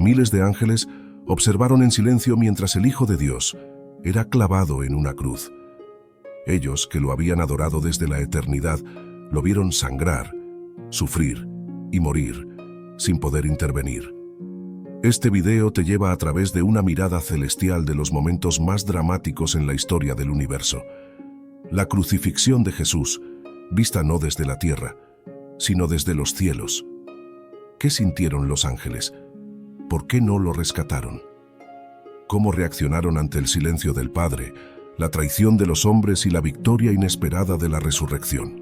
Miles de ángeles observaron en silencio mientras el Hijo de Dios era clavado en una cruz. Ellos, que lo habían adorado desde la eternidad, lo vieron sangrar, sufrir y morir sin poder intervenir. Este video te lleva a través de una mirada celestial de los momentos más dramáticos en la historia del universo. La crucifixión de Jesús, vista no desde la tierra, sino desde los cielos. ¿Qué sintieron los ángeles? ¿Por qué no lo rescataron? ¿Cómo reaccionaron ante el silencio del Padre, la traición de los hombres y la victoria inesperada de la resurrección?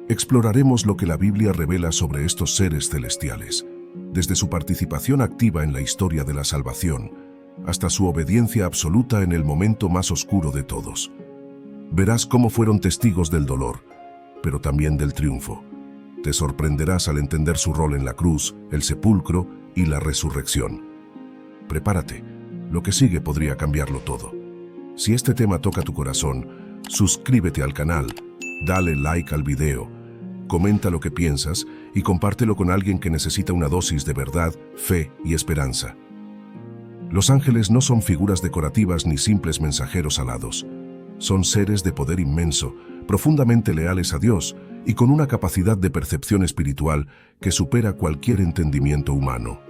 Exploraremos lo que la Biblia revela sobre estos seres celestiales, desde su participación activa en la historia de la salvación, hasta su obediencia absoluta en el momento más oscuro de todos. Verás cómo fueron testigos del dolor, pero también del triunfo. Te sorprenderás al entender su rol en la cruz, el sepulcro y la resurrección. Prepárate, lo que sigue podría cambiarlo todo. Si este tema toca tu corazón, suscríbete al canal, dale like al video, comenta lo que piensas y compártelo con alguien que necesita una dosis de verdad, fe y esperanza. Los ángeles no son figuras decorativas ni simples mensajeros alados. Son seres de poder inmenso, profundamente leales a Dios y con una capacidad de percepción espiritual que supera cualquier entendimiento humano.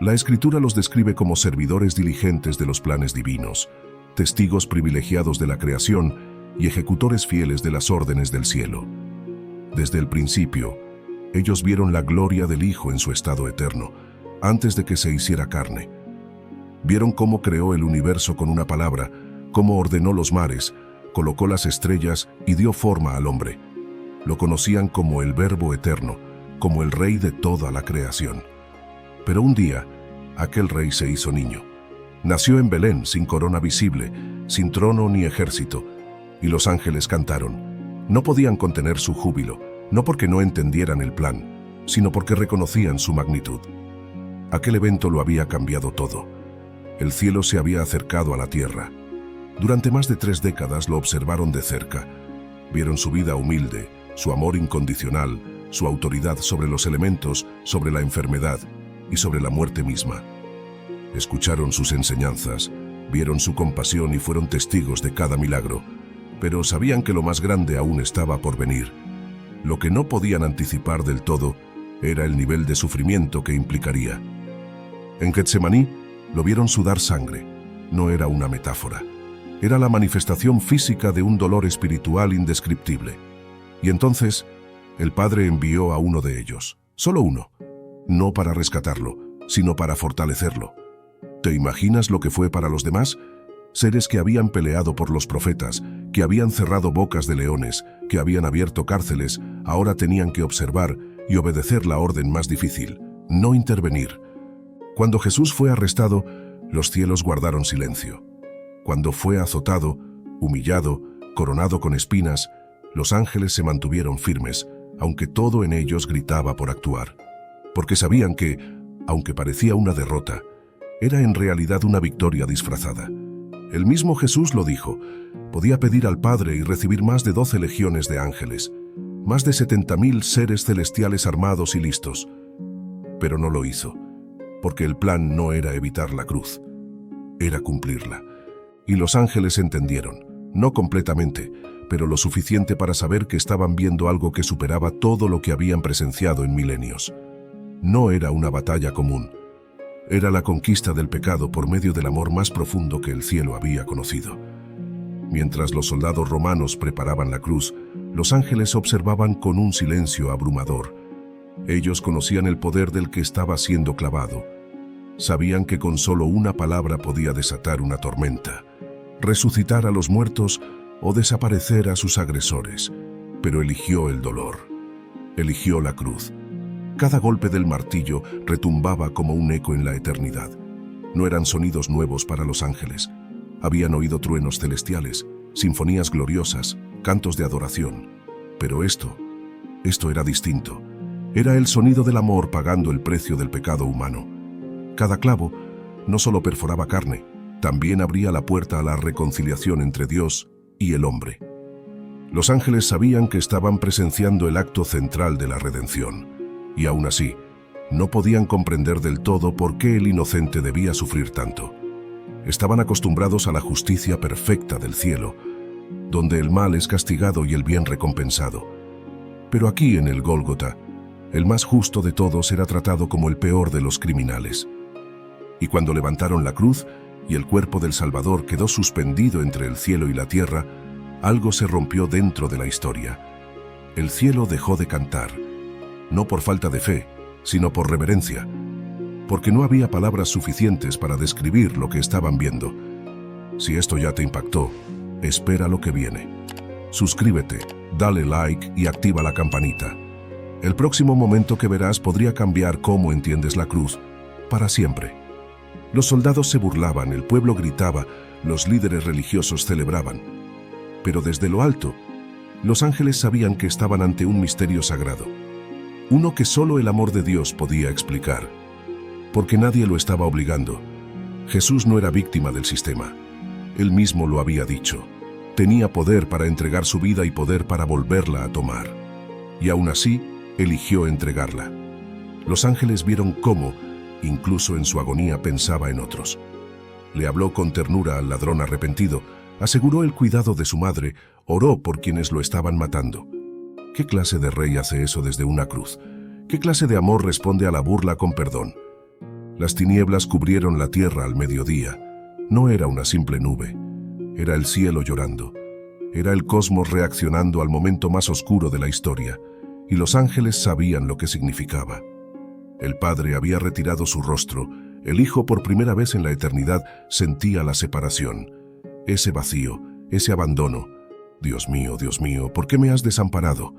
La Escritura los describe como servidores diligentes de los planes divinos, testigos privilegiados de la creación y ejecutores fieles de las órdenes del cielo. Desde el principio, ellos vieron la gloria del Hijo en su estado eterno, antes de que se hiciera carne. Vieron cómo creó el universo con una palabra, cómo ordenó los mares, colocó las estrellas y dio forma al hombre. Lo conocían como el Verbo eterno, como el Rey de toda la creación. Pero un día, aquel Rey se hizo niño. Nació en Belén, sin corona visible, sin trono ni ejército, y los ángeles cantaron. No podían contener su júbilo, no porque no entendieran el plan, sino porque reconocían su magnitud. Aquel evento lo había cambiado todo. El cielo se había acercado a la tierra. Durante más de 3 décadas lo observaron de cerca. Vieron su vida humilde, su amor incondicional, su autoridad sobre los elementos, sobre la enfermedad y sobre la muerte misma. Escucharon sus enseñanzas, vieron su compasión y fueron testigos de cada milagro, pero sabían que lo más grande aún estaba por venir. Lo que no podían anticipar del todo era el nivel de sufrimiento que implicaría. En Getsemaní lo vieron sudar sangre. No era una metáfora. Era la manifestación física de un dolor espiritual indescriptible. Y entonces, el Padre envió a uno de ellos, solo uno, no para rescatarlo, sino para fortalecerlo. ¿Te imaginas lo que fue para los demás? Seres que habían peleado por los profetas, que habían cerrado bocas de leones, que habían abierto cárceles, ahora tenían que observar y obedecer la orden más difícil, no intervenir. Cuando Jesús fue arrestado, los cielos guardaron silencio. Cuando fue azotado, humillado, coronado con espinas, los ángeles se mantuvieron firmes, aunque todo en ellos gritaba por actuar. Porque sabían que, aunque parecía una derrota, era en realidad una victoria disfrazada. El mismo Jesús lo dijo, podía pedir al Padre y recibir más de 12 legiones de ángeles, más de 70.000 seres celestiales armados y listos. Pero no lo hizo, porque el plan no era evitar la cruz, era cumplirla. Y los ángeles entendieron, no completamente, pero lo suficiente para saber que estaban viendo algo que superaba todo lo que habían presenciado en milenios. No era una batalla común. Era la conquista del pecado por medio del amor más profundo que el cielo había conocido. Mientras los soldados romanos preparaban la cruz, los ángeles observaban con un silencio abrumador. Ellos conocían el poder del que estaba siendo clavado. Sabían que con solo una palabra podía desatar una tormenta, resucitar a los muertos o desaparecer a sus agresores. Pero eligió el dolor. Eligió la cruz. Cada golpe del martillo retumbaba como un eco en la eternidad. No eran sonidos nuevos para los ángeles. Habían oído truenos celestiales, sinfonías gloriosas, cantos de adoración. Pero esto era distinto. Era el sonido del amor pagando el precio del pecado humano. Cada clavo no solo perforaba carne, también abría la puerta a la reconciliación entre Dios y el hombre. Los ángeles sabían que estaban presenciando el acto central de la redención. Y aún así, No podían comprender del todo por qué el inocente debía sufrir tanto. Estaban acostumbrados a la justicia perfecta del cielo, donde el mal es castigado y el bien recompensado. Pero aquí en el Gólgota, el más justo de todos era tratado como el peor de los criminales. Y cuando levantaron la cruz y el cuerpo del Salvador quedó suspendido entre el cielo y la tierra, algo se rompió dentro de la historia. El cielo dejó de cantar, no por falta de fe, sino por reverencia, porque no había palabras suficientes para describir lo que estaban viendo. Si esto ya te impactó, espera lo que viene. Suscríbete, dale like y activa la campanita. El próximo momento que verás podría cambiar cómo entiendes la cruz para siempre. Los soldados se burlaban, el pueblo gritaba, los líderes religiosos celebraban. Pero desde lo alto, los ángeles sabían que estaban ante un misterio sagrado, uno que solo el amor de Dios podía explicar, porque nadie lo estaba obligando. Jesús no era víctima del sistema. Él mismo lo había dicho. Tenía poder para entregar su vida y poder para volverla a tomar. Y aún así, eligió entregarla. Los ángeles vieron cómo, incluso en su agonía, pensaba en otros. Le habló con ternura al ladrón arrepentido, aseguró el cuidado de su madre, oró por quienes lo estaban matando. ¿Qué clase de rey hace eso desde una cruz? ¿Qué clase de amor responde a la burla con perdón? Las tinieblas cubrieron la tierra al mediodía. No era una simple nube. Era el cielo llorando. Era el cosmos reaccionando al momento más oscuro de la historia. Y los ángeles sabían lo que significaba. El Padre había retirado su rostro. El Hijo, por primera vez en la eternidad, sentía la separación. Ese vacío, ese abandono. Dios mío, ¿por qué me has desamparado?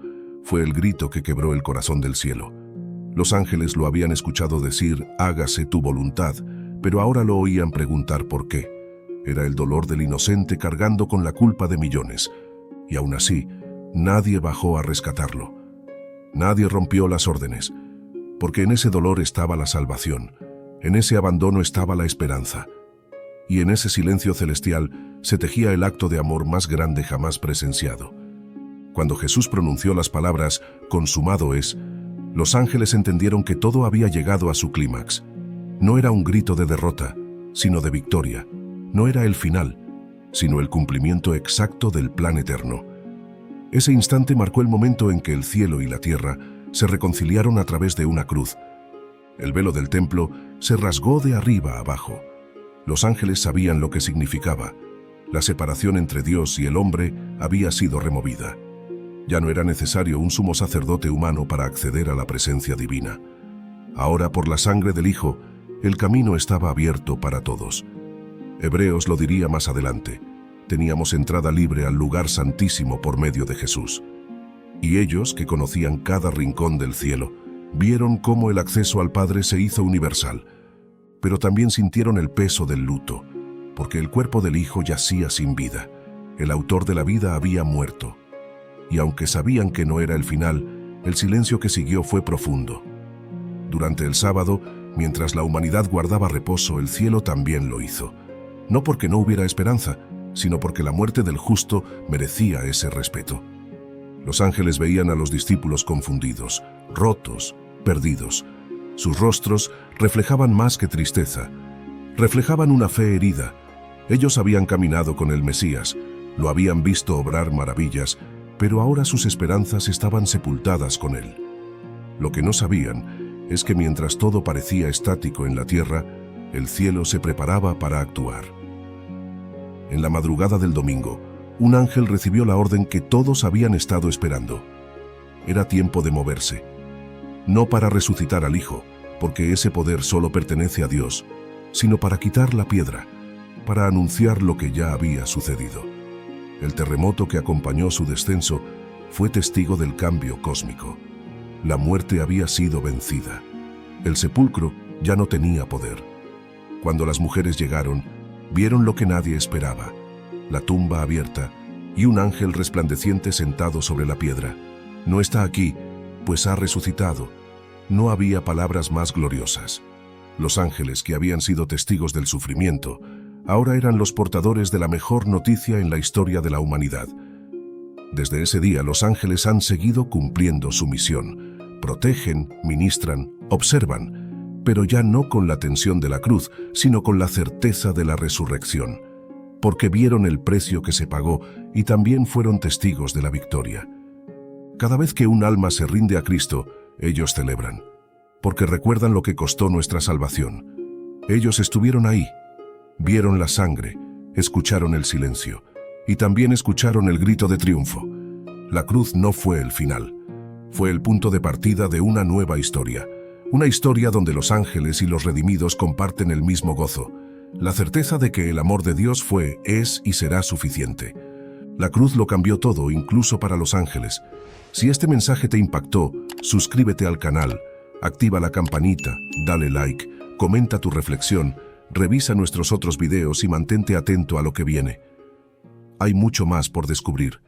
Fue el grito que quebró el corazón del cielo. Los ángeles lo habían escuchado decir, hágase tu voluntad, pero ahora lo oían preguntar por qué. Era el dolor del inocente cargando con la culpa de millones. Y aún así, nadie bajó a rescatarlo. Nadie rompió las órdenes, porque en ese dolor estaba la salvación, en ese abandono estaba la esperanza. Y en ese silencio celestial se tejía el acto de amor más grande jamás presenciado. Cuando Jesús pronunció las palabras, consumado es, los ángeles entendieron que todo había llegado a su clímax. No era un grito de derrota, sino de victoria. No era el final, sino el cumplimiento exacto del plan eterno. Ese instante marcó el momento en que el cielo y la tierra se reconciliaron a través de una cruz. El velo del templo se rasgó de arriba a abajo. Los ángeles sabían lo que significaba. La separación entre Dios y el hombre había sido removida. Ya no era necesario un sumo sacerdote humano para acceder a la presencia divina. Ahora, por la sangre del Hijo, el camino estaba abierto para todos. Hebreos lo diría más adelante. Teníamos entrada libre al lugar santísimo por medio de Jesús. Y ellos, que conocían cada rincón del cielo, vieron cómo el acceso al Padre se hizo universal. Pero también sintieron el peso del luto, porque el cuerpo del Hijo yacía sin vida. El autor de la vida había muerto. Y aunque sabían que no era el final, el silencio que siguió fue profundo. Durante el sábado, mientras la humanidad guardaba reposo, el cielo también lo hizo. No porque no hubiera esperanza, sino porque la muerte del justo merecía ese respeto. Los ángeles veían a los discípulos confundidos, rotos, perdidos. Sus rostros reflejaban más que tristeza. Reflejaban una fe herida. Ellos habían caminado con el Mesías, lo habían visto obrar maravillas, pero ahora sus esperanzas estaban sepultadas con él. Lo que no sabían es que mientras todo parecía estático en la tierra, el cielo se preparaba para actuar. En la madrugada del domingo, un ángel recibió la orden que todos habían estado esperando. Era tiempo de moverse. No para resucitar al Hijo, porque ese poder solo pertenece a Dios, sino para quitar la piedra, para anunciar lo que ya había sucedido. El terremoto que acompañó su descenso fue testigo del cambio cósmico. La muerte había sido vencida. El sepulcro ya no tenía poder. Cuando las mujeres llegaron, vieron lo que nadie esperaba: la tumba abierta y un ángel resplandeciente sentado sobre la piedra. No está aquí, pues ha resucitado. No había palabras más gloriosas. Los ángeles, que habían sido testigos del sufrimiento, ahora eran los portadores de la mejor noticia en la historia de la humanidad. Desde ese día, los ángeles han seguido cumpliendo su misión, protegen, ministran, observan, pero ya no con la tensión de la cruz, sino con la certeza de la resurrección, porque vieron el precio que se pagó y también fueron testigos de la victoria. Cada vez que un alma se rinde a Cristo, ellos celebran, porque recuerdan lo que costó nuestra salvación. Ellos estuvieron ahí, vieron la sangre, escucharon el silencio y también escucharon el grito de triunfo. La cruz no fue el final, fue el punto de partida de una nueva historia, una historia donde los ángeles y los redimidos comparten el mismo gozo, la certeza de que el amor de Dios fue, es y será suficiente. La cruz lo cambió todo, incluso para los ángeles. Si este mensaje te impactó, suscríbete al canal, activa la campanita, dale like, comenta tu reflexión, revisa nuestros otros videos y mantente atento a lo que viene. Hay mucho más por descubrir.